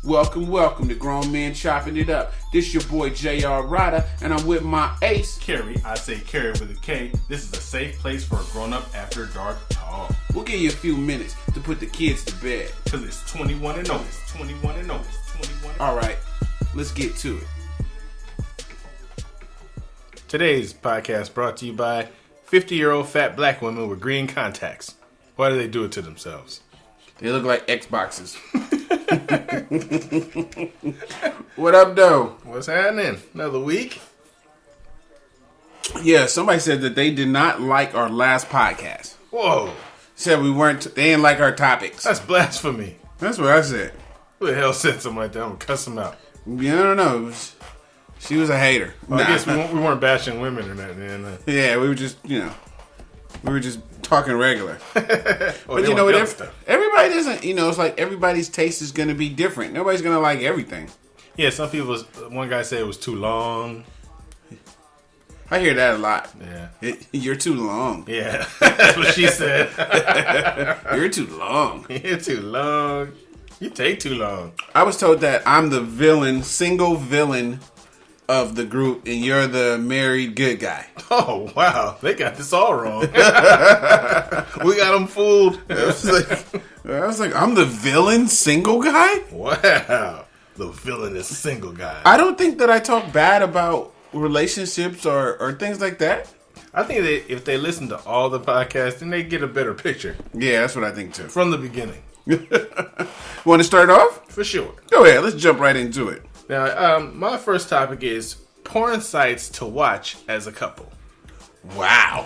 Welcome to Grown Men Chopping It Up. This your boy J.R. Ryder, and I'm with my ace, Carrie. I say Carrie with a K. This is a safe place for a grown-up after dark talk. We'll give you a few minutes to put the kids to bed. Because it's 21 and over. It's 21 and over. It's 21 and over. All right, let's get to it. Today's podcast brought to you by 50-year-old fat black women with green contacts. Why do they do it to themselves? They look like Xboxes. What up, though? What's happening? Another week? Yeah, somebody said that they did not like our last podcast. Whoa. Said they didn't like our topics. That's blasphemy. That's what I said. Who the hell said something like that? I'm going to cuss them out. Yeah, I don't know. She was a hater. Well, I guess we weren't bashing women or nothing. Yeah, we were just, talking regular. But you know what? Everybody doesn't, it's like everybody's taste is going to be different. Nobody's going to like everything. Yeah, some people, one guy said it was too long. I hear that a lot. Yeah. You're too long. Yeah, that's what she said. You're too long. You're too long. You take too long. I was told that I'm the single villain of the group, and you're the married good guy. Oh, wow. They got this all wrong. We got them fooled. I was like, I'm the villain single guy? Wow. The villainous single guy. I don't think that I talk bad about relationships or things like that. I think that if they listen to all the podcasts, then they get a better picture. Yeah, that's what I think, too. From the beginning. Want to start off? For sure. Go ahead. Let's jump right into it. Now, my first topic is porn sites to watch as a couple. Wow.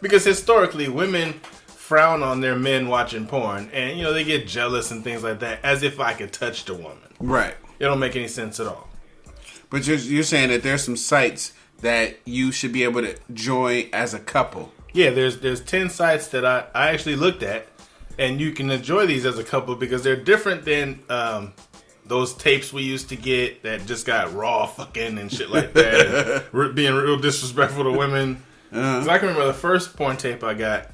Because historically, women frown on their men watching porn, and, they get jealous and things like that, as if I could touch the woman. Right. It don't make any sense at all. But you're saying that there's some sites that you should be able to join as a couple. Yeah, there's 10 sites that I actually looked at, and you can enjoy these as a couple because they're different than those tapes we used to get that just got raw fucking and shit like that, and being real disrespectful to women. Cause I can remember the first porn tape I got.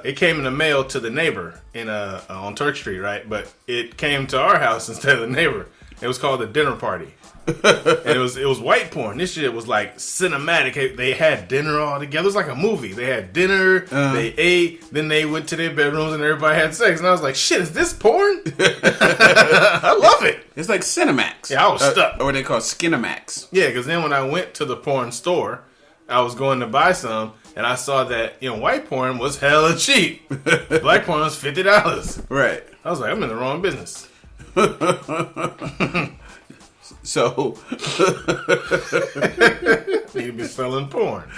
It came in the mail to the neighbor on Turk Street, right? But it came to our house instead of the neighbor. It was called The Dinner Party. And it was white porn. This shit was like cinematic. They had dinner all together. It was like a movie. They had dinner, they ate, then they went to their bedrooms and everybody had sex. And I was like, shit, is this porn? I love it. It's like Cinemax. Yeah, I was stuck. Or they call Skinemax. Yeah, because then when I went to the porn store, I was going to buy some, and I saw that white porn was hella cheap. Black porn was $50. Right. I was like, I'm in the wrong business. So need to be selling porn.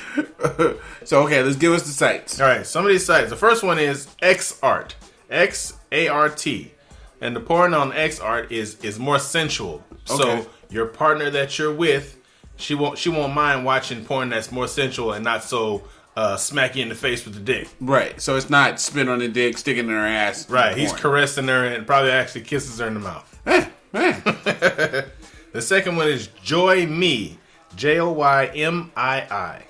So okay, let's give us the sites. All right, some of these sites. The first one is XArt, XART, and the porn on XArt is more sensual. Okay. So your partner that you're with, she won't mind watching porn that's more sensual and not so smack you in the face with the dick. Right. So it's not spit on the dick, sticking in her ass. Right. He's caressing her and probably actually kisses her in the mouth. The second one is Joy Me, JOYMII.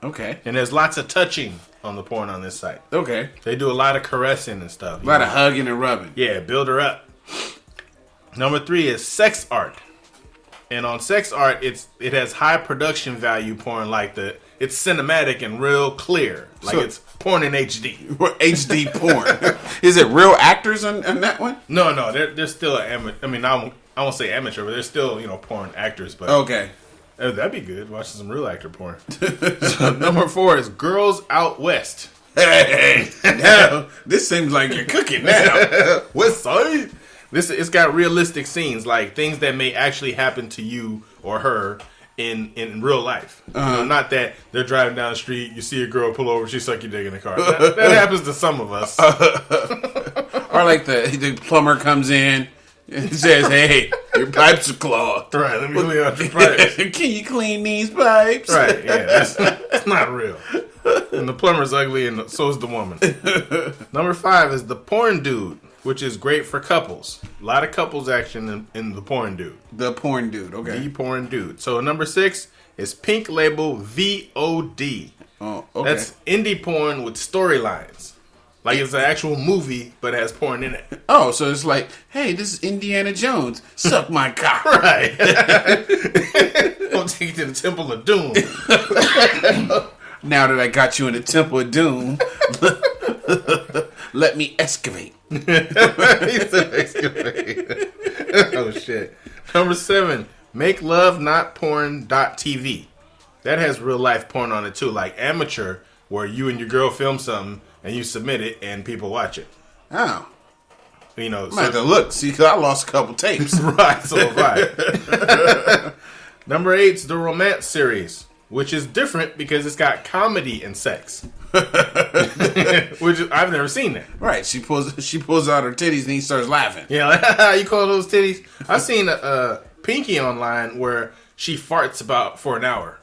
Okay. And there's lots of touching on the porn on this site. Okay. They do a lot of caressing and stuff. A lot of hugging and rubbing. Yeah, build her up. Number 3 is Sex Art. And on Sex Art, it has high production value porn, like it's cinematic and real clear. Like it's porn in HD. HD porn. Is it real actors on that one? No, they're still amateur. I mean, I won't say amateur, but they're still, porn actors. But okay. That'd be good, watching some real actor porn. So, number 4 is Girls Out West. Hey, now, this seems like you're cooking now. West Side? It's got realistic scenes, like things that may actually happen to you or her in real life. Not that they're driving down the street, you see a girl pull over, she suck your dick in the car. That happens to some of us. Or like the plumber comes in and says, hey, your pipes are clogged. Right, let me clean out your pipes. Can you clean these pipes? Right, yeah, that's not real. And the plumber's ugly and so is the woman. Number 5 is the porn dude, which is great for couples. A lot of couples action in the porn dude. The porn dude, okay. The porn dude. So number 6 is Pink Label VOD. Oh, okay. That's indie porn with storylines. Like it's an actual movie, but it has porn in it. Oh, so it's like, hey, this is Indiana Jones. Suck my cock. Right. I'll take you to the Temple of Doom. Now that I got you in the Temple of Doom, let me excavate. He said excavate. Oh, shit. Number 7, make love not porn.tv. That has real life porn on it, too. Like Amateur, where you and your girl film something, and you submit it, and people watch it. Oh. You know, I might have to look. See, because I lost a couple tapes. Right, so have I. Number 8's the romance series, which is different because it's got comedy and sex. Which I've never seen that. Right, she pulls out her titties and he starts laughing. Yeah, like, you call those titties? I've seen Pinky online where she farts for an hour.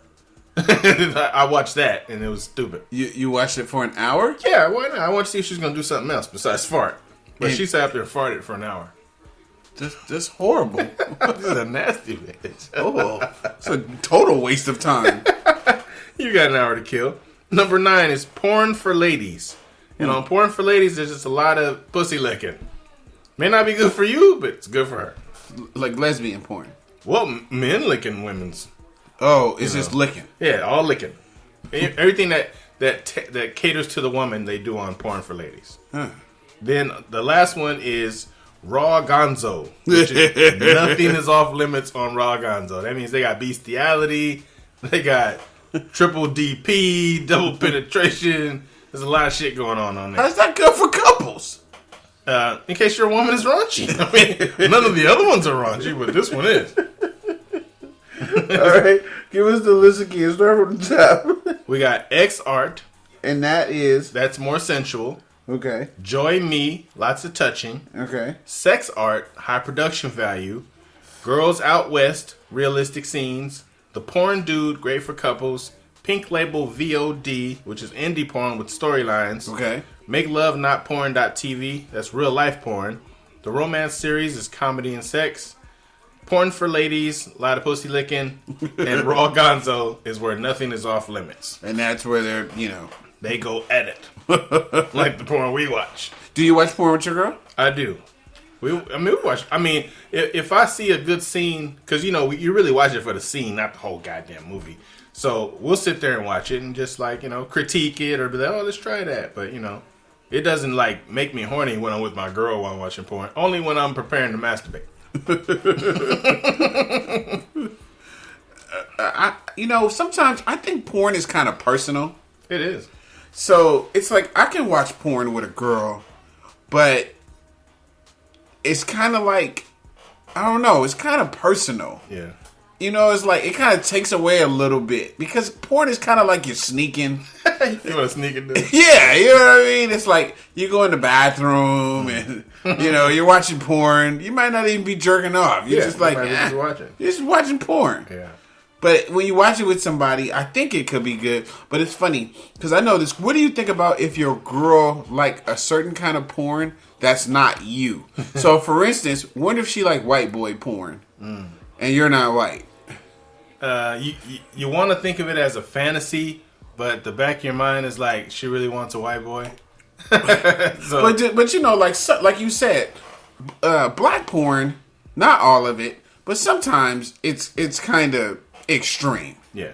I watched that and it was stupid. You watched it for an hour? Yeah, why not? I want to see if she's gonna do something else besides fart. But she sat up there and farted for an hour. That's horrible. This is a nasty bitch. Oh, it's a total waste of time. You got an hour to kill. Number 9 is porn for ladies. You know, porn for ladies, there's just a lot of pussy licking. May not be good for you, but it's good for her. Like lesbian porn. Well, men licking women's. Oh, it's just licking. Yeah, all licking. Everything that caters to the woman, they do on porn for ladies. Huh. Then the last one is Raw Gonzo. Which is, nothing is off limits on Raw Gonzo. That means they got bestiality, they got triple DP, double penetration. There's a lot of shit going on there. How's that good for couples? In case your woman is raunchy. I mean, none of the other ones are raunchy, but this one is. All right, give us the list again. Start from the top. We got X Art. And that's more sensual. Okay. Joy Me, lots of touching. Okay. Sex Art, high production value. Girls Out West, realistic scenes. The Porn Dude, great for couples. Pink Label VOD, which is indie porn with storylines. Okay. Make Love Not Porn.tv, that's real life porn. The Romance Series is comedy and sex. Porn for ladies, a lot of pussy licking. And Raw Gonzo is where nothing is off limits. And that's where they're, They go at it. Like the porn we watch. Do you watch porn with your girl? I do. We watch. I mean, if I see a good scene, because you really watch it for the scene, not the whole goddamn movie. So we'll sit there and watch it and just critique it or be like, oh, let's try that. But it doesn't make me horny when I'm with my girl while I'm watching porn. Only when I'm preparing to masturbate. Sometimes I think porn is kind of personal. It is. So it's like I can watch porn with a girl, but it's kind of like, I don't know, it's kind of personal. Yeah. It's like it kind of takes away a little bit because porn is kind of like you're sneaking. You want to sneak it? Yeah, you know what I mean? It's like you go in the bathroom and you're watching porn. You might not even be jerking off. You're just like watching. You're just watching porn. Yeah. But when you watch it with somebody, I think it could be good. But it's funny because I know this. What do you think about if your girl like a certain kind of porn that's not you? So, for instance, what if she like white boy porn and you're not white? You want to think of it as a fantasy, but the back of your mind is like she really wants a white boy. So, but like you said, black porn, not all of it, but sometimes it's kind of extreme. Yeah.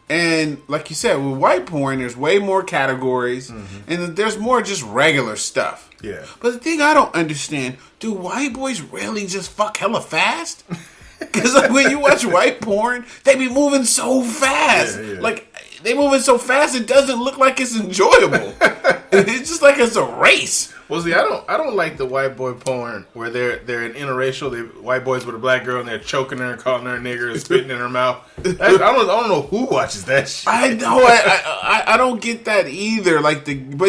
And like you said, with white porn, there's way more categories, and there's more just regular stuff. Yeah. But the thing I don't understand, do white boys really just fuck hella fast? Because when you watch white porn, they be moving so fast. Yeah. Like, they moving so fast, it doesn't look like it's enjoyable. It's just like it's a race. Well, see, I don't like the white boy porn where they're an interracial. They white boys with a black girl and they're choking her and calling her a nigger and spitting in her mouth. I don't know who watches that shit. I know. I don't get that either. But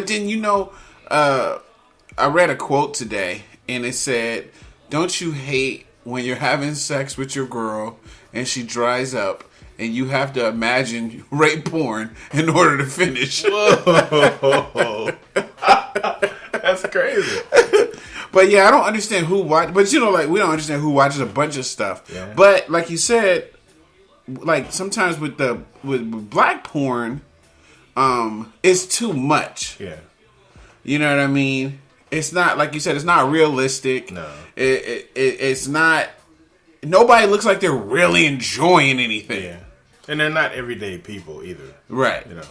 then I read a quote today and it said, "Don't you hate when you're having sex with your girl and she dries up and you have to imagine rape porn in order to finish?" Whoa. That's crazy. But yeah, I don't understand who watch. But we don't understand who watches a bunch of stuff. Yeah. But like you said, like sometimes with black porn, it's too much. Yeah. You know what I mean? It's not, like you said, it's not realistic. No. It's not. Nobody looks like they're really enjoying anything. Yeah. And they're not everyday people either. Right. You know,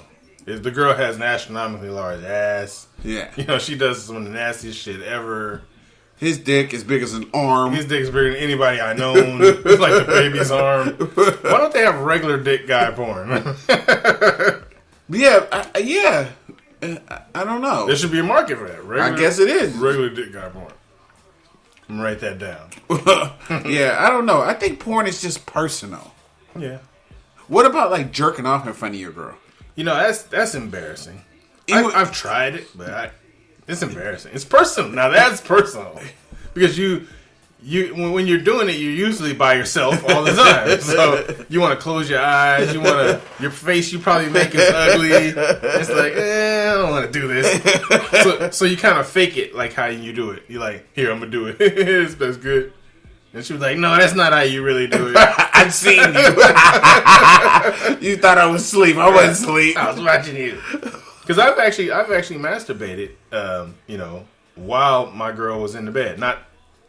if the girl has an astronomically large ass. Yeah. You know, she does some of the nastiest shit ever. His dick is big as an arm. His dick's bigger than anybody I know. It's like the baby's arm. Why don't they have regular dick guy porn? Yeah. I don't know. There should be a market for that. I guess it is. Regular dick guy porn. I'm gonna write that down. Yeah, I don't know. I think porn is just personal. Yeah. What about like jerking off in front of your girl? You know, that's embarrassing. I've tried it, but it's embarrassing. It's personal. Now that's personal because when you're doing it, you're usually by yourself all the time. So you want to close your eyes. Your face. You probably make it ugly. It's like, I don't want to do this. So you kind of fake it like how you do it. You're like, here, I'm gonna do it. That's good. And she was like, no, that's not how you really do it. I've seen you. You thought I was asleep. I wasn't asleep. I was watching you. Because I've actually masturbated, while my girl was in the bed. Not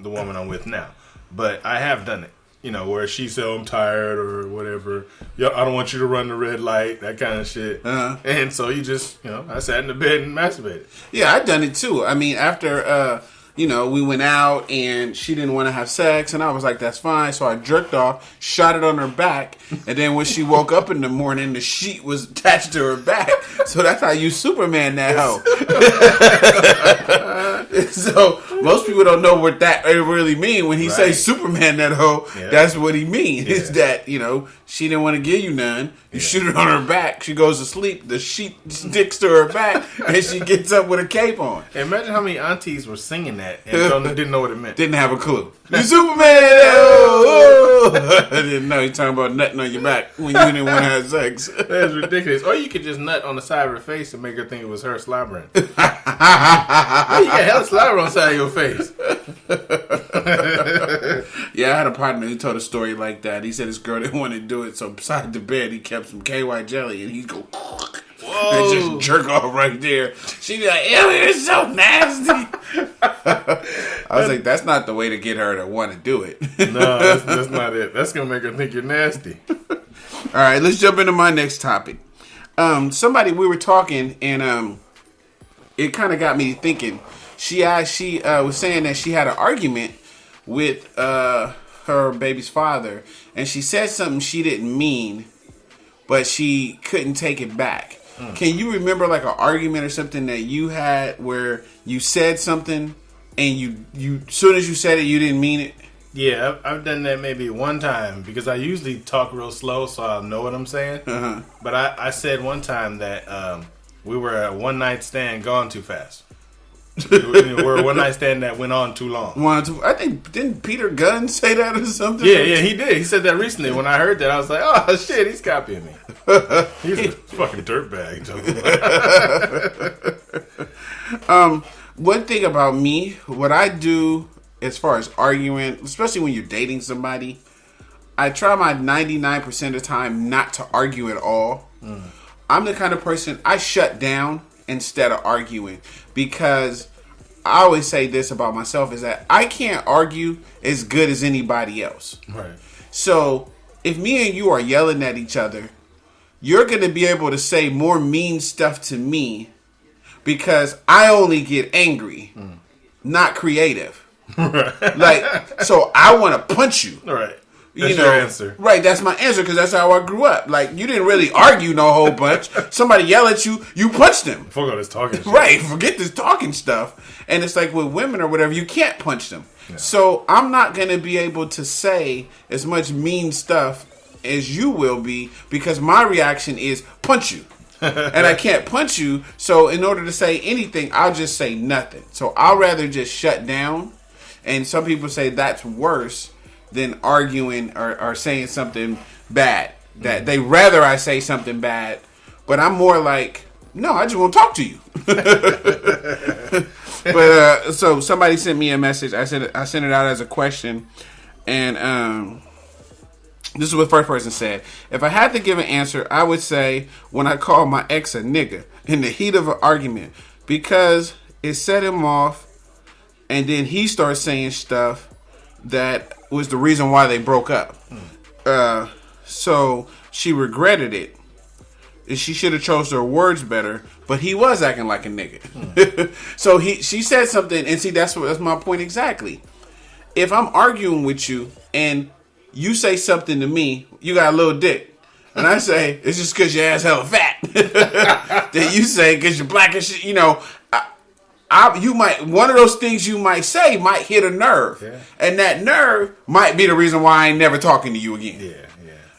the woman I'm with now, but I have done it. You know, where she said, I'm tired or whatever. Yo, I don't want you to run the red light, that kind of shit. Uh-huh. And so you just, I sat in the bed and masturbated. Yeah, I've done it too. I mean, after, we went out and she didn't want to have sex, and I was like, that's fine. So I jerked off, shot it on her back, and then when she woke up in the morning, the sheet was attached to her back. So that's how you Superman that hoe. So most people don't know what that really mean. When he says Superman that hoe, that's what he means. Yeah. Is that, she didn't want to give you none. You shoot it on her back. She goes to sleep. The sheet sticks to her back, and she gets up with a cape on. Imagine how many aunties were singing that and didn't know what it meant. Didn't have a clue. You Superman! Oh. I didn't know. You're talking about nutting on your back when you didn't want to have sex. That's ridiculous. Or you could just nut on the side of her face and make her think it was her slobbering. You got hella slobber on the side of your face. Yeah, I had a partner who told a story like that. He said his girl didn't want to do it, so beside the bed he kept some KY jelly and he'd go and just jerk off right there. She'd be like, ew, you're so nasty. I was like, that's not the way to get her to want to do it. No, that's not it. That's going to make her think you're nasty. All right, let's jump into my next topic. We were talking and it kind of got me thinking. She was saying that she had an argument with her baby's father, and she said something she didn't mean, but she couldn't take it back. Can you remember like an argument or something that you had where you said something and you as soon as you said it you didn't mean it? Yeah, I've done that maybe one time because I usually talk real slow so I'll know what I'm saying. Uh-huh. But I said one time that we were a one night stand gone too fast. We're a one night stand that went on too long. I think, didn't Peter Gunn say that or something? Yeah, he did. He said that recently. When I heard that, I was like, oh shit, he's copying me. He's a fucking dirtbag. One thing about me, what I do as far as arguing, especially when you're dating somebody, I try my 99% of the time not to argue at all. I'm the kind of person, I shut down instead of arguing, because I always say this about myself is that I can't argue as good as anybody else. Right. So if me and you are yelling at each other, you're going to be able to say more mean stuff to me because I only get angry, not creative. Right. Like, so I want to punch you. Right. That's your answer. Right, that's my answer because that's how I grew up. Like, you didn't really argue no whole bunch. Somebody yell at you, you punch them. Forget this talking shit. Right, forget this talking stuff. And it's like with women or whatever, you can't punch them. Yeah. So I'm not going to be able to say as much mean stuff as you will be because my reaction is punch you. And I can't punch you. So in order to say anything, I'll just say nothing. So I'll rather just shut down. And some people say that's worse than arguing or saying something bad. That they rather I say something bad, but I'm more like, no, I just want to talk to you. But so somebody sent me a message. I sent it out as a question, and this is what the first person said. If I had to give an answer, I would say when I call my ex a nigga in the heat of an argument, because it set him off, and then he starts saying stuff that was the reason why they broke up. So she regretted it. She should have chose her words better, but he was acting like a nigga. So she said something, and see, that's my point exactly. If I'm arguing with you and you say something to me, you got a little dick, and I say it's just because your ass hella fat. Then you say because you're black and shit, you know. You might, one of those things you might say might hit a nerve, and that nerve might be the reason why I ain't never talking to you again.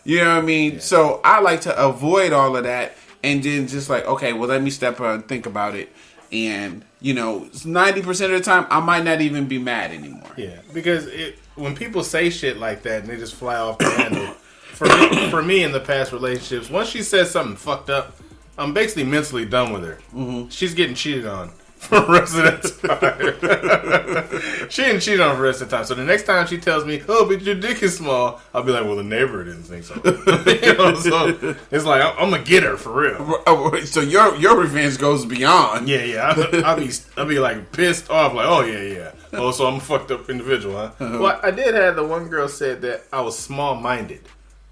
You know what I mean? Yeah. So I like to avoid all of that, and then just like, okay, well, let me step out and think about it. And, 90% of the time, I might not even be mad anymore. Yeah, because when people say shit like that and they just fly off the handle, for me in the past relationships, once she says something fucked up, I'm basically mentally done with her. Mm-hmm. She's getting cheated on for the rest of the time. She didn't cheat on for the rest of the time. So the next time she tells me, "Oh, but your dick is small," I'll be like, "Well, the neighbor didn't think so." So it's like I'm gonna get her for real. So your revenge goes beyond. Yeah. I'll be like pissed off, like, "Oh yeah. Oh, so I'm a fucked up individual, huh?" Uh-huh. Well, I did have the one girl said that I was small minded.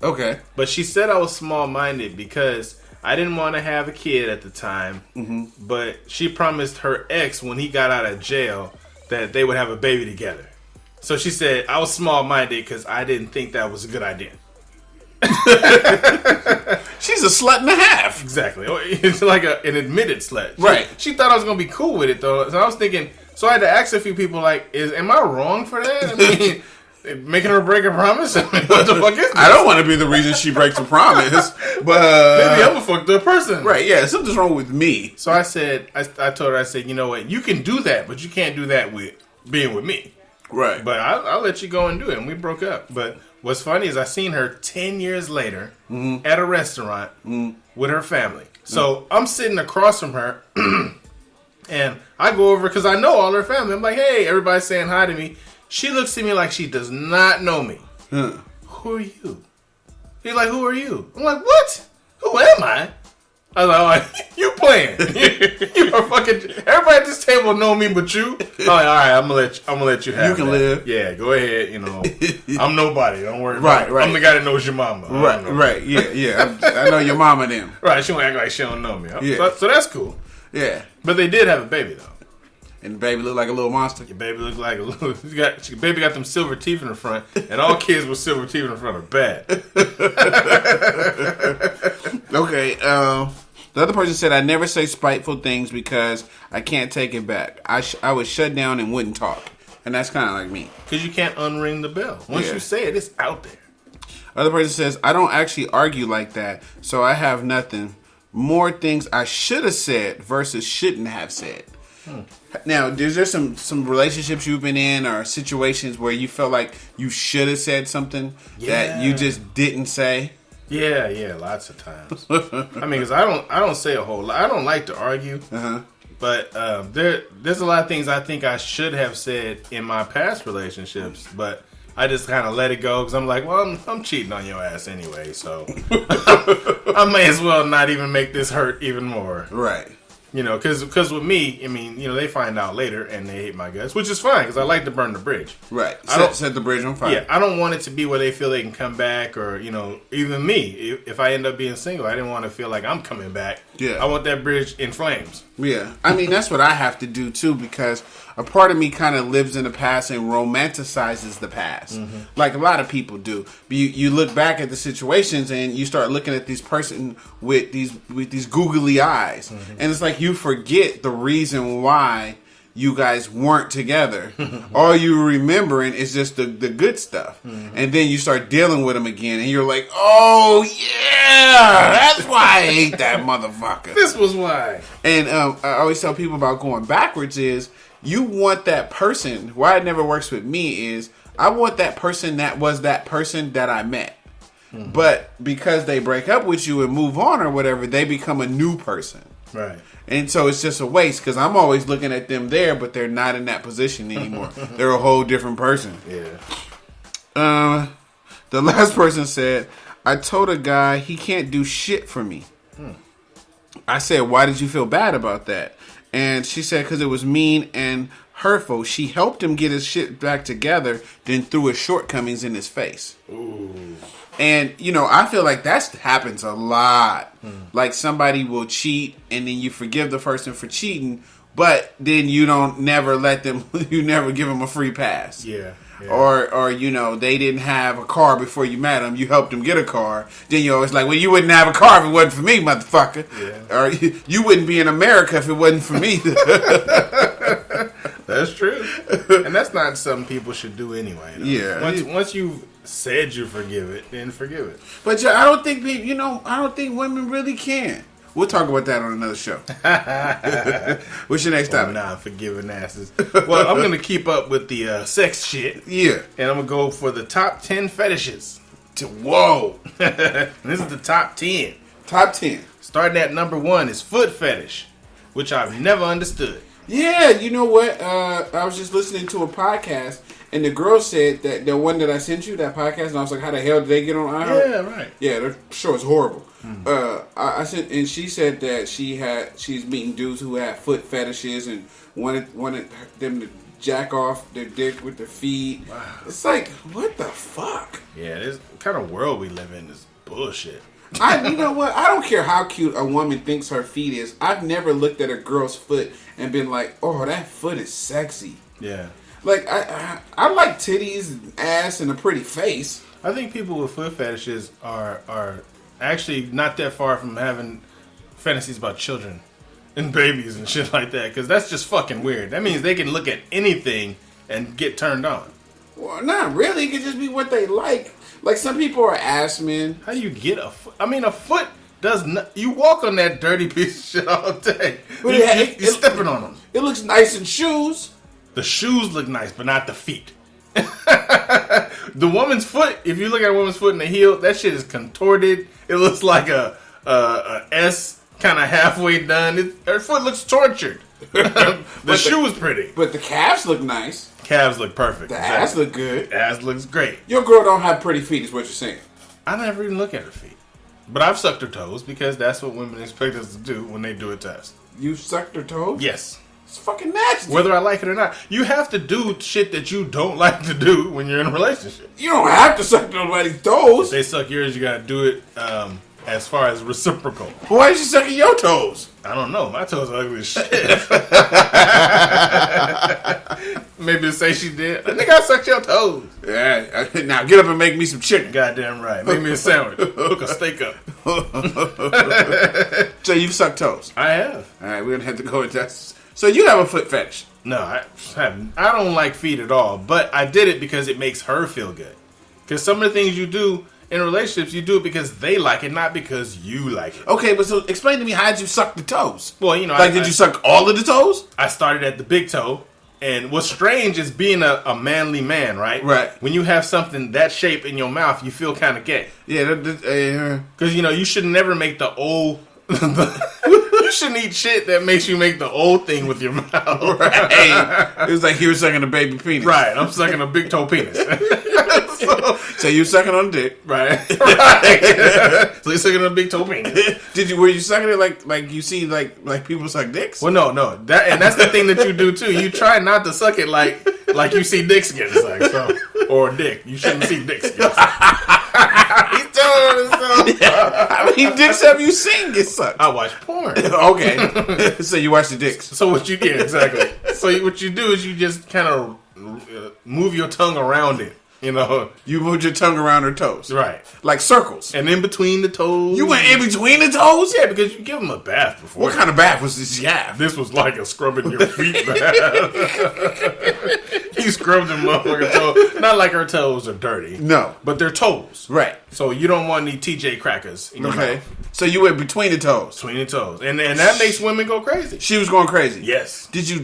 Okay, but she said I was small minded because I didn't want to have a kid at the time, but she promised her ex when he got out of jail that they would have a baby together. So she said I was small-minded because I didn't think that was a good idea. She's a slut and a half. Exactly. It's like an admitted slut. Right. She thought I was going to be cool with it, though. So I was thinking, so I had to ask a few people, like, am I wrong for that? I mean, making her break a promise? I mean, what the fuck is this? I don't want to be the reason she breaks a promise, but maybe I'm a fucked up person. Right, yeah, something's wrong with me. So I said, I told her, I said, you know what, you can do that, but you can't do that with being with me. Right. But I'll let you go and do it, and we broke up. But what's funny is I seen her 10 years later at a restaurant with her family. So I'm sitting across from her, and I go over, because I know all her family. I'm like, hey, everybody's saying hi to me. She looks at me like she does not know me. Who are you? He's like, who are you? I'm like, what? Who am I? I was like, oh, you playing. You are fucking, everybody at this table know me but you. I'm like, all right, I'm gonna let you have You can that. live. Yeah, go ahead, I'm nobody. Don't worry about it. Right. I'm the guy that knows your mama. Right. Yeah. I know your mama then. Right, she won't act like she don't know me. Yeah. So that's cool. Yeah. But they did have a baby, though. And the baby looked like a little monster. Your baby looked like a little. Baby got them silver teeth in the front, and all kids with silver teeth in the front are bad. Okay. The other person said, "I never say spiteful things because I can't take it back. I would shut down and wouldn't talk." And that's kind of like me. Because you can't unring the bell. Once you say it, it's out there. Other person says, "I don't actually argue like that, so I have nothing. More things I should have said versus shouldn't have said." Now, is there some relationships you've been in or situations where you felt like you should have said something that you just didn't say? Yeah, lots of times. I mean, because I don't say a whole lot. I don't like to argue, but there's a lot of things I think I should have said in my past relationships, but I just kind of let it go because I'm like, well, I'm cheating on your ass anyway, so I may as well not even make this hurt even more. Right. Because with me, I mean, they find out later and they hate my guts, which is fine because I like to burn the bridge. Right. Set the bridge on fire. Yeah, I don't want it to be where they feel they can come back or, even me. If I end up being single, I didn't want to feel like I'm coming back. Yeah. I want that bridge in flames. Yeah. I mean, that's what I have to do, too, because a part of me kind of lives in the past and romanticizes the past. Like a lot of people do. You look back at the situations and you start looking at this person with these googly eyes. And it's like you forget the reason why you guys weren't together. All you're remembering is just the good stuff. And then you start dealing with them again and you're like, oh yeah, that's why I hate that motherfucker. This was why. And I always tell people about going backwards is you want that person. Why it never works with me is I want that person that was that person that I met. But because they break up with you and move on or whatever, they become a new person. Right. And so it's just a waste because I'm always looking at them there, but they're not in that position anymore. They're a whole different person. Yeah. The last person said, I told a guy he can't do shit for me. I said, why did you feel bad about that? And she said because it was mean and hurtful. She helped him get his shit back together, then threw his shortcomings in his face. Ooh. And, I feel like that happens a lot. Like somebody will cheat and then you forgive the person for cheating, but then you don't never let them, you never give them a free pass. Yeah. Or they didn't have a car before you met them. You helped them get a car. Then you're always like, well, you wouldn't have a car if it wasn't for me, motherfucker. Yeah. Or you wouldn't be in America if it wasn't for me. That's true. And that's not something people should do anyway. Though. Yeah. Once you've said you forgive it, then forgive it. But I don't think I don't think women really can. We'll talk about that on another show. What's your next topic? Non-forgiving asses. Well, I'm going to keep up with the sex shit. Yeah. And I'm going to go for the top 10 fetishes. Whoa. This is the top 10. Top 10. Starting at number 1 is foot fetish, which I've never understood. Yeah, you know what? I was just listening to a podcast, and the girl said that the one that I sent you, that podcast, and I was like, how the hell did they get on iHeart? Yeah, right. Yeah, their show is horrible. I said, and she said that she's meeting dudes who had foot fetishes and wanted them to jack off their dick with their feet. Wow. It's like, what the fuck? Yeah, this kind of world we live in is bullshit. You know what? I don't care how cute a woman thinks her feet is. I've never looked at a girl's foot and been like, oh, that foot is sexy. Yeah. Like, I like titties and ass and a pretty face. I think people with foot fetishes are actually not that far from having fantasies about children and babies and shit like that, because that's just fucking weird. That means they can look at anything and get turned on. Well, not really. It could just be what they like. Like, some people are ass men. How do you get a foot? I mean, a foot does not... You walk on that dirty piece of shit all day. Well, You're stepping on them. It looks nice in shoes. The shoes look nice, but not the feet. The woman's foot, if you look at a woman's foot in the heel, that shit is contorted. It looks like a S kind of halfway done. Her foot looks tortured. The shoe is pretty. But the calves look nice. Calves look perfect. The ass look good. The ass looks great. Your girl don't have pretty feet is what you're saying. I never even look at her feet. But I've sucked her toes because that's what women expect us to do when they do a test. You sucked her toes? Yes. It's fucking nasty. Whether I like it or not. You have to do shit that you don't like to do when you're in a relationship. You don't have to suck nobody's toes. If they suck yours, you gotta do it as far as reciprocal. Why is she sucking your toes? I don't know. My toes are ugly as shit. Maybe to say she did. I think I sucked your toes. Yeah. Now get up and make me some chicken. Goddamn right. Make me a sandwich. Hook a steak up. So you've sucked toes? I have. All right, we're gonna have to go with that. So you have a foot fetish? No, I don't like feet at all. But I did it because it makes her feel good. Because some of the things you do in relationships, you do it because they like it, not because you like it. Okay, but so explain to me, how did you suck the toes? Well, did you suck all of the toes? I started at the big toe. And what's strange is being a manly man, right? Right. When you have something that shape in your mouth, you feel kind of gay. Yeah. Because, you should never make the old... You shouldn't eat shit that makes you make the old thing with your mouth. Right. It was like you were sucking a baby penis. Right. I'm sucking a big toe penis. So you sucking on a dick. Right. Right. So you're sucking on a big toe penis. Were you sucking it like you see like people suck dicks? Well, no. That's the thing that you do too. You try not to suck it like you see dicks getting sucked. So, or a dick. You shouldn't see dicks getting sucked. He's telling himself. How many dicks have you seen get sucked? I watch porn. Okay. So you watch the dicks. So what you do, exactly. So what you do is you just kind of move your tongue around it. You moved your tongue around her toes. Right. Like circles. And in between the toes. You went in between the toes? Yeah, because you give them a bath before. What kind of bath was this you have? This was like a scrubbing your feet bath. You scrubbed them motherfucking toes. Not like her toes are dirty. No. But they're toes. Right. So you don't want any TJ crackers in your mouth. So you went between the toes. Between the toes. And that makes women go crazy. She was going crazy. Yes. Did you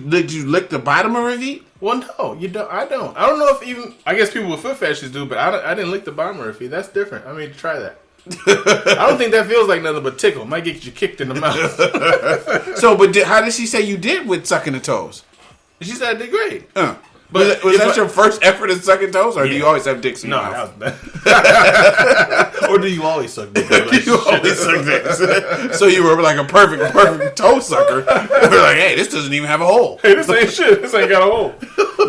lick the bottom of her feet? Well, no, you don't. I don't. I don't know if even. I guess people with foot fetishes do, but I didn't lick the bottom of her feet. That's different. I mean, try that. I don't think that feels like nothing but tickle. Might get you kicked in the mouth. So, but how did she say you did with sucking the toes? She said I did great. But was that your first effort at sucking toes, or do you always have dicks in your mouth? Or do you always suck dick? You always suck dicks. So you were like a perfect toe sucker. You're like, hey, this doesn't even have a hole. Hey, this ain't shit. This ain't got a hole.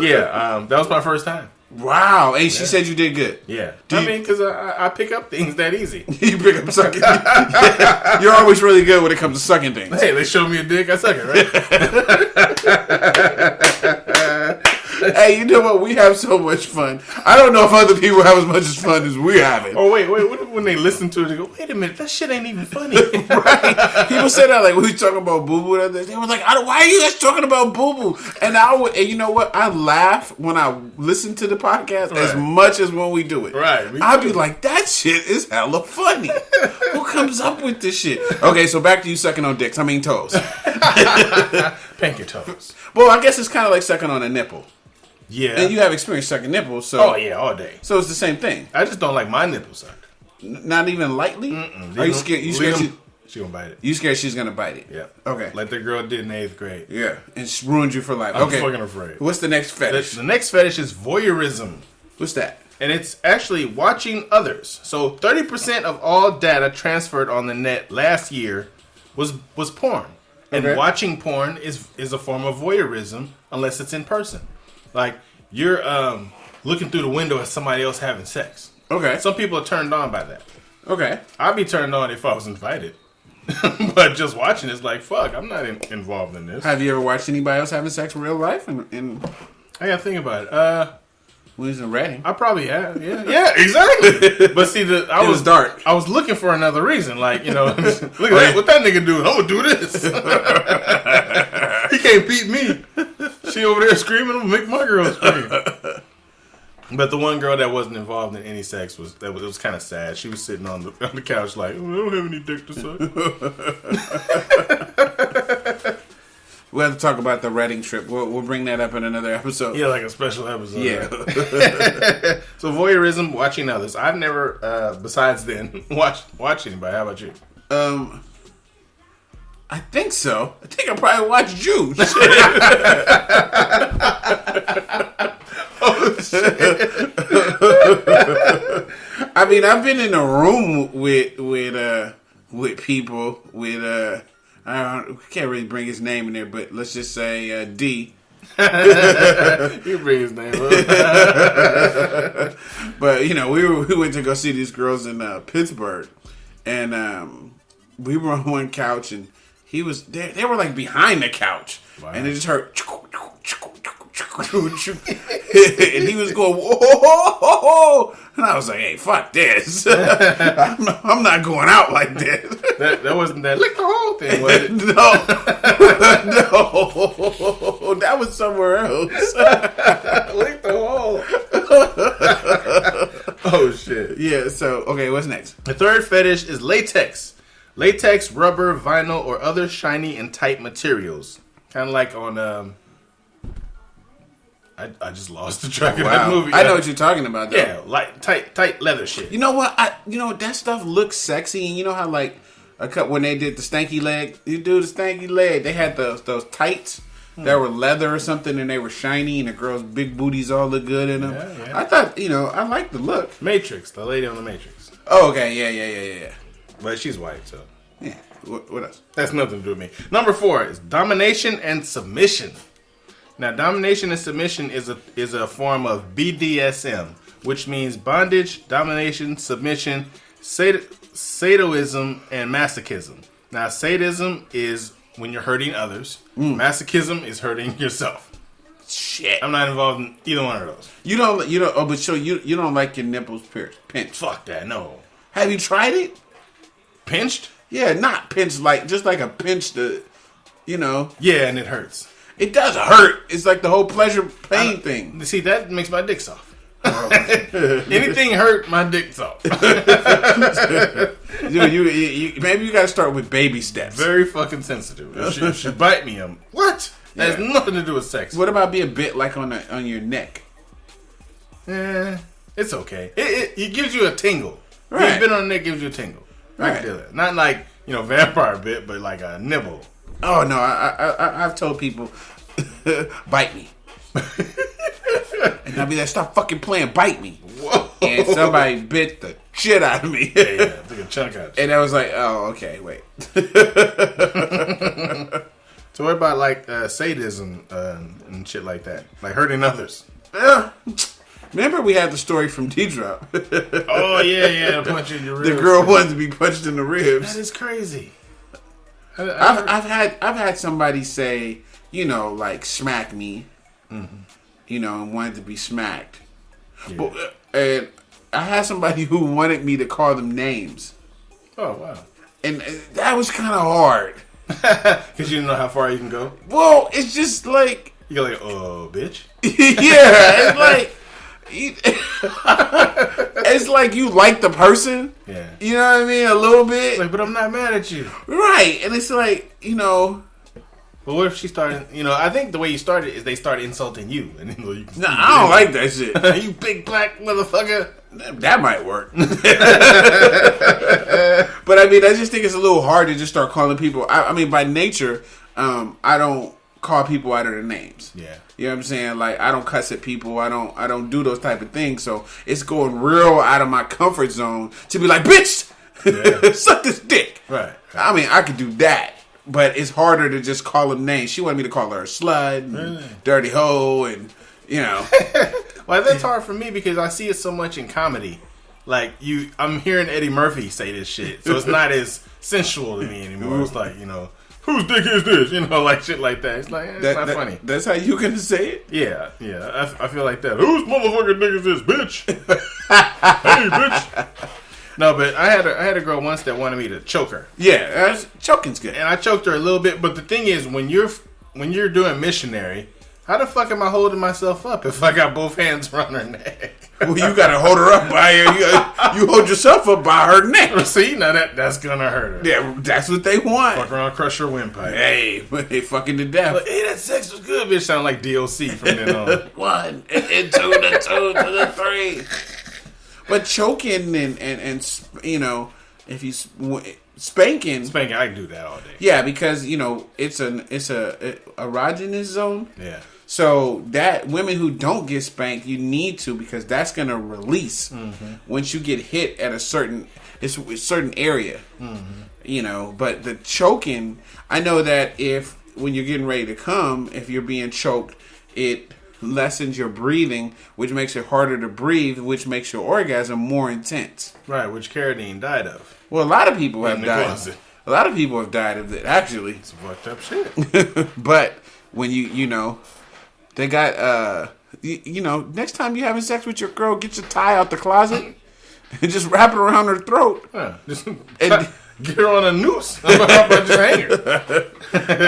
Yeah, that was my first time. Wow. Hey, she said you did good. Yeah. Because I pick up things that easy. You pick up sucking. You're always really good when it comes to sucking things. Hey, they show me a dick, I suck it, right? Hey, you know what? We have so much fun. I don't know if other people have as much as fun as we're having. Oh, wait. When they listen to it, they go, wait a minute, that shit ain't even funny. Right? People say that, like, we were talking about boo-boo the other day. They were like, why are you guys talking about boo-boo? And you know what? I laugh when I listen to the podcast as much as when we do it. Right. I'll be like, that shit is hella funny. Who comes up with this shit? Okay, so back to you sucking on dicks. I mean toes. Pinky toes. Well, I guess it's kind of like sucking on a nipple. Yeah. And you have experience sucking nipples, so... Oh, yeah, all day. So it's the same thing. I just don't like my nipples sucked. Not even lightly? Are you scared? She gonna bite it. You scared she's gonna bite it? Yeah. Okay. Like the girl did in 8th grade. Yeah. And she ruined you for life. I'm okay. fucking afraid. What's the next fetish? The next fetish is voyeurism. What's that? And it's actually watching others. So 30% of all data transferred on the net last year was porn. And watching porn is a form of voyeurism unless it's in person. Like you're looking through the window at somebody else having sex. Okay. Some people are turned on by that. Okay. I'd be turned on if I was invited. But just watching it's like, fuck, I'm not involved in this. Have you ever watched anybody else having sex in real life? I gotta think about it. When he's in Reading. I probably have, yeah, exactly. But see, it was dark. I was looking for another reason, like look at that, what that nigga doing? I'm gonna do this. He can't beat me. She over there screaming, I'm gonna make my girl scream. But the one girl that wasn't involved in any sex was kind of sad. She was sitting on the couch like, oh, I don't have any dick to suck. We'll have to talk about the Reading trip. We'll bring that up in another episode. Yeah, like a special episode. Yeah. Right? So voyeurism, watching others. I've never, besides then, watched anybody. How about you? I think so. I think I probably watched you. Oh, shit. I mean, I've been in a room with people with I can't really bring his name in there, but let's just say D. You bring his name up. But we went to go see these girls in Pittsburgh, and we were on one couch, and he was there. They were like behind the couch, wow. And it just heard. And he was going, whoa, and I was like, hey, fuck this. I'm not going out like this. That wasn't that lick the whole thing, was it? No, that was somewhere else. Lick the hole. Oh shit. Yeah. So okay, what's next? The third fetish is latex. Latex, rubber, vinyl, or other shiny and tight materials. Kind of like on I just lost the track of that movie. I know what you're talking about, though. Yeah, like tight leather shit. You know what? That stuff looks sexy, and you know how like when they did the stanky leg, you do the stanky leg. They had those tights that were leather or something, and they were shiny, and the girls' big booties all look good in them. Yeah. I thought, I like the look. Matrix, the lady on the Matrix. Oh, okay, yeah. But she's white, so yeah. What else? That's nothing to do with me. Number 4 is domination and submission. Now, domination and submission is a form of BDSM, which means bondage, domination, submission, sadoism, and masochism. Now, sadism is when you're hurting others. Masochism is hurting yourself. Shit, I'm not involved in either one of those. You don't. Oh, but so you don't like your nipples pinched? Fuck that. No. Have you tried it? Pinched? Yeah, not pinched just like a pinch to, Yeah, and it hurts. It does hurt. It's like the whole pleasure pain thing. See, that makes my dick soft. Anything hurt, my dick soft. Dude, maybe you got to start with baby steps. Very fucking sensitive. If she bite me, what? That has nothing to do with sex. What about being bit like on your neck? It's okay. It gives you a tingle. Right. Being bit on the neck gives you a tingle. I can feel it. Not like vampire bit, but like a nibble. Oh no, I've told people, bite me. And I'll be like, stop fucking playing, bite me. Whoa. And somebody bit the shit out of me. Yeah, took a chunk out. And I was like, oh, okay, wait. So what about like sadism and shit like that? Like hurting others? Remember we had the story from D-Drop. Oh, yeah, punch in your ribs. The girl wanted to be punched in the ribs. That is crazy. I've had somebody say, you know, like smack me, you know, and wanted to be smacked. Yeah. But, and I had somebody who wanted me to call them names. Oh, wow. And that was kind of hard. Because you didn't know how far you can go? Well, it's just like... You go like, oh, bitch. Yeah, it's like... It's like you like the person. Yeah. You know what I mean? A little bit. Like, but I'm not mad at you. Right. And it's like, you know... But what if she started... You know, I think the way you started is they started insulting you. And then you can I don't like that shit. You big black motherfucker. That might work. But I mean, I just think it's a little hard to just start calling people. I mean, by nature, I don't call people out of their names. Yeah. You know what I'm saying? Like, I don't cuss at people. I don't do those type of things. So it's going real out of my comfort zone to be like, bitch, Yeah. suck this dick. Right. I mean, I could do that. But it's harder to just call them names. She wanted me to call her a slut and dirty hoe and, you know. Well, that's hard for me because I see it so much in comedy. Like, I'm hearing Eddie Murphy say this shit. So it's not as sensual to me anymore. It's like, you know, whose dick is this? You know, like shit like that. It's like, it's not funny. That's how you gonna say it? Yeah. I feel like that. Whose motherfucking dick is this, bitch? Hey, bitch. No, but I had a girl once that wanted me to choke her. Yeah, choking's good. And I choked her a little bit, but the thing is, when you're doing missionary, how the fuck am I holding myself up if I got both hands around her neck? Well, you gotta hold her up by her. You hold yourself up by her neck. See, now that's gonna hurt her. Yeah, that's what they want. Fuck around, crush her windpipe. Hey, they fucking to death. But, hey, that sex was good, bitch. Sound like DOC from then on. 1 and 2 to 2 to the 3. But choking and you know, if you spanking, I can do that all day. yeah, because you know it's a erogenous zone. Yeah. So that women who don't get spanked, you need to, because that's gonna release once you get hit at a certain area. You know, but the choking, I know that when you're getting ready to come, if you're being choked, it lessens your breathing, which makes it harder to breathe, which makes your orgasm more intense. Right, which Carradine died of. Well, a lot of people have died. Closet. A lot of people have died of it, actually. It's fucked up shit. But when you know, they got you know, next time you're having sex with your girl, get your tie out the closet and just wrap it around her throat. Yeah, just And- get her on a noose. How about just hang her?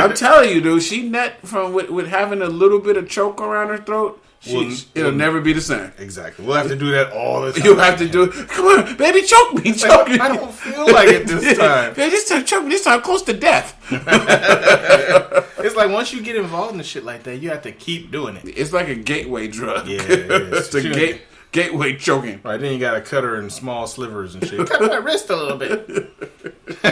I'm telling you, dude, she nut from with having a little bit of choke around her throat. It'll never be the same. Exactly. We'll have to do that all the time. You'll have to do it. Come on, baby, choke me, choke me. I don't feel like it this time. Yeah, this time, choke me. This time, close to death. It's like once you get involved in shit like that, you have to keep doing it. It's like a gateway drug. Yeah, it is. It's a gateway choking. Right, then you gotta cut her in small slivers and shit. Cut my wrist a little bit. All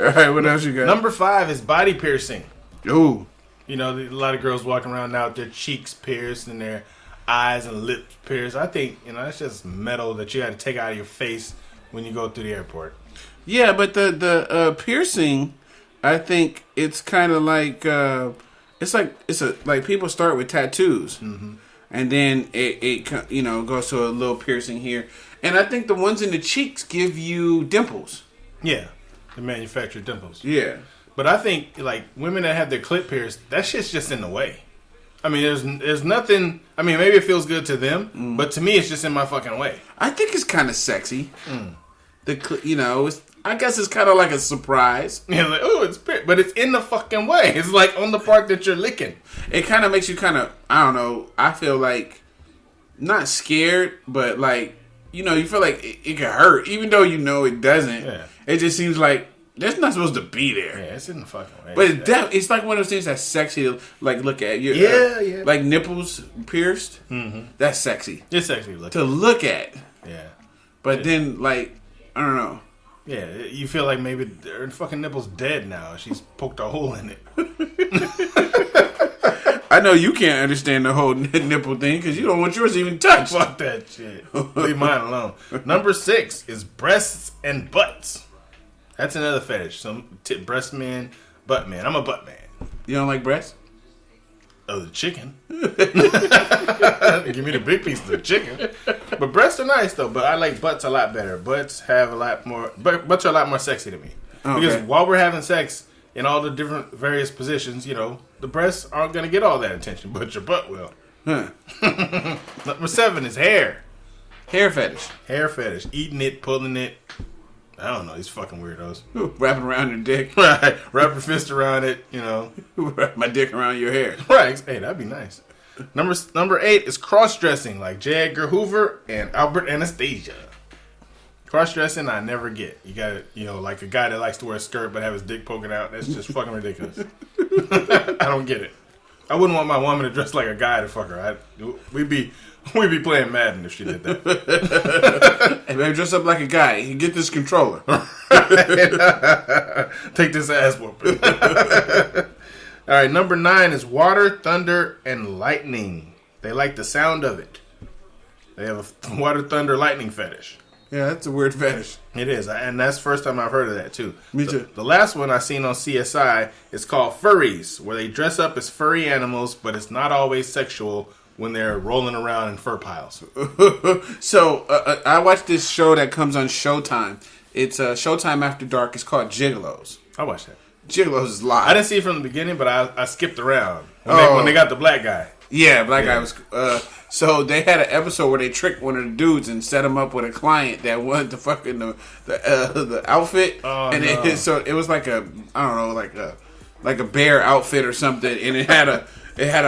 right, what else you got? Number 5 is body piercing. Ooh. You know, a lot of girls walking around now with their cheeks pierced and their eyes and lips pierced. I think, you know, that's just metal that you got to take out of your face when you go through the airport. Yeah, but the piercing, I think it's kind of like like people start with tattoos, and then it you know goes to a little piercing here, and I think the ones in the cheeks give you dimples. Yeah, the manufactured dimples. Yeah. But I think, like, women that have their clit pierced, that shit's just in the way. I mean, there's nothing... I mean, maybe it feels good to them, but to me, it's just in my fucking way. I think it's kind of sexy. You know, I guess it's kind of like a surprise. Yeah, like, oh, it's pierced. But it's in the fucking way. It's, like, on the part that you're licking. It kind of makes you kind of, I don't know, I feel like, not scared, but, like, you know, you feel like it can hurt, even though you know it doesn't. Yeah. It just seems like that's not supposed to be there. Yeah, it's in the fucking way. But it's like one of those things that's sexy to like look at. Yeah. Like nipples pierced. That's sexy It's sexy looking. to look at. Yeah. But then, like, I don't know. Yeah, you feel like maybe her fucking nipple's dead now. She's poked a hole in it. I know you can't understand the whole nipple thing because you don't want yours even touched. Fuck that shit. Leave mine alone. Number 6 is breasts and butts. That's another fetish. Some breast man, butt man. I'm a butt man. You don't like breasts? Oh, the chicken. Give me the big piece of the chicken. But breasts are nice though. But I like butts a lot better. Butts have a lot more. Butts are a lot more sexy to me. Okay. Because while we're having sex in all the different various positions, you know, the breasts aren't gonna get all that attention, but your butt will. Huh. Number 7 is hair. Hair fetish. Hair fetish. Eating it, pulling it. I don't know. These fucking weirdos. Wrapping around your dick. Right. Wrap your fist around it, you know. Wrap my dick around your hair. Right. Hey, that'd be nice. Number 8 is cross-dressing, like J. Edgar Hoover and Albert Anastasia. Cross-dressing, I never get. You got to, you know, like a guy that likes to wear a skirt but have his dick poking out. That's just fucking ridiculous. I don't get it. I wouldn't want my woman to dress like a guy to fuck her. We'd be playing Madden if she did that. Hey, baby, dress up like a guy. You get this controller. Take this ass whooping. All right, number 9 is water, thunder, and lightning. They like the sound of it. They have a water, thunder, lightning fetish. Yeah, that's a weird fetish. It is, and that's the first time I've heard of that, too. Me too. The last one I seen on CSI is called furries, where they dress up as furry animals, but it's not always sexual when they're rolling around in fur piles. So, I watched this show that comes on Showtime. It's Showtime After Dark. It's called Gigolos. I watched that. Gigolos is live. I didn't see it from the beginning, but I skipped around when they got the black guy. Yeah, black guy was... so they had an episode where they tricked one of the dudes and set him up with a client that wanted the fucking the outfit, so it was like a, I don't know, like a bear outfit or something, and it had a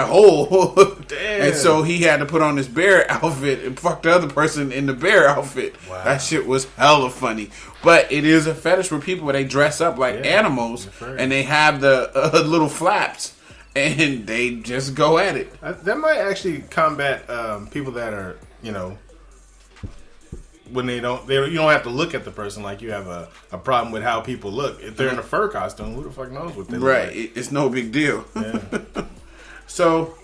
hole. Damn. And so he had to put on this bear outfit and fuck the other person in the bear outfit. Wow. That shit was hella funny. But it is a fetish for people where they dress up like animals and they have the little flaps. And they just go at it. That might actually combat people that are, you know, when you don't have to look at the person like you have a problem with how people look. If they're in a fur costume, who the fuck knows what they look like? Right, it's no big deal. Yeah. So,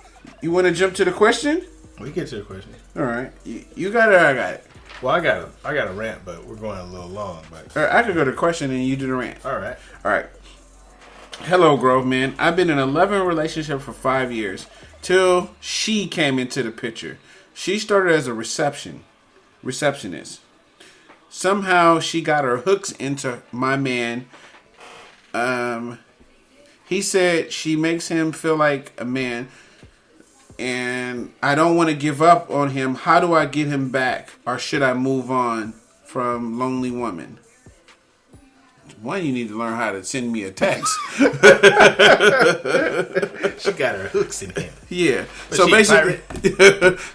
you want to jump to the question? We get to the question. All right, you got it. Or I got it. Well, I got a rant, but we're going a little long. But All right, I could go to the question and you do the rant. All right. Hello, Grove Man. I've been in a loving relationship for 5 years till she came into the picture. She started as a receptionist. Somehow she got her hooks into my man. He said she makes him feel like a man, and I don't want to give up on him. How do I get him back, or should I move on from lonely woman? One, you need to learn how to send me a text. She got her hooks in him. Yeah. Was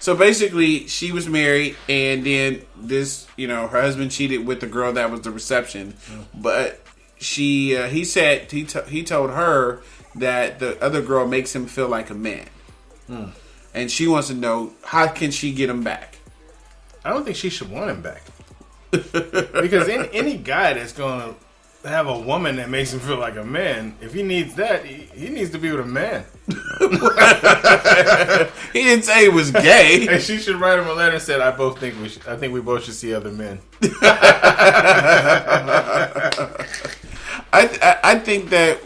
So basically, she was married, and then her husband cheated with the girl that was the reception. But he said he told her that the other girl makes him feel like a man, and she wants to know how can she get him back. I don't think she should want him back because any guy that's gonna have a woman that makes him feel like a man, if he needs that, he needs to be with a man. He didn't say he was gay. And she should write him a letter and said, I think we both should see other men. I think that,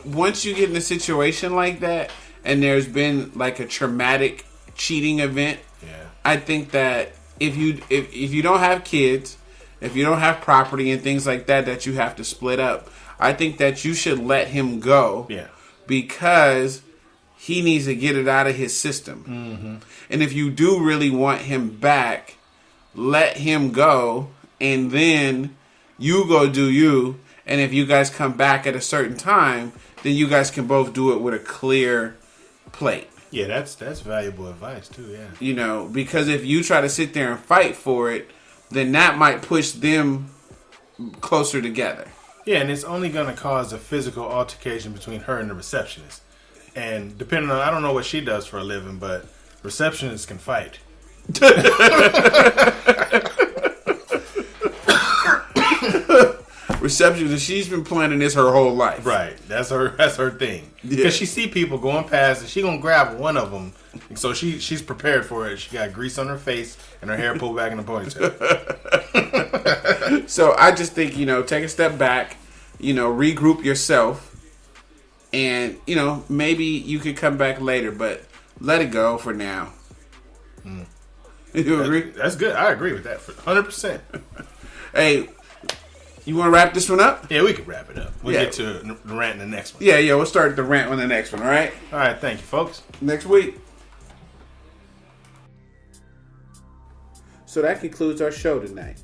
once you get in a situation like that and there's been like a traumatic cheating event, I think that if you don't have kids, if you don't have property and things like that you have to split up, I think that you should let him go. Yeah. Because he needs to get it out of his system. Mm-hmm. And if you do really want him back, let him go, and then you go do you. And if you guys come back at a certain time, then you guys can both do it with a clear plate. Yeah, that's valuable advice too, yeah. Because if you try to sit there and fight for it, then that might push them closer together. Yeah, and it's only going to cause a physical altercation between her and the receptionist. And depending on, I don't know what she does for a living, but receptionists can fight. receptionist. She's been planning this her whole life. Right. That's her thing. Because Yeah. she see people going past and she gonna grab one of them. So she's prepared for it. She got grease on her face and her hair pulled back in a ponytail. So I just think, take a step back, regroup yourself, and, maybe you could come back later, but let it go for now. You agree? That's good. I agree with that 100%. Hey, you want to wrap this one up? Yeah, we can wrap it up. We'll Yeah. get to the rant in the next one. Yeah, we'll start the rant on the next one, all right? All right, thank you, folks. Next week. So that concludes our show tonight.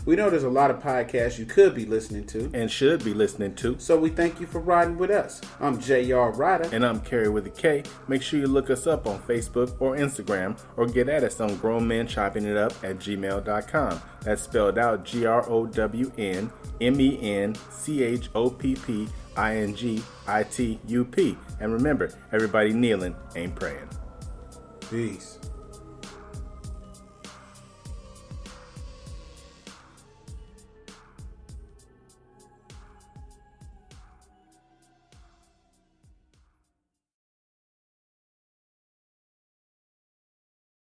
We know there's a lot of podcasts you could be listening to, And should be listening to. so we thank you for riding with us. I'm J.R. Ryder. And I'm Kerry with a K. Make sure you look us up on Facebook or Instagram or get at us on grownmenchoppingitup@gmail.com. That's spelled out GROWNMENCHOPPINGITUP. And remember, everybody kneeling ain't praying. Peace.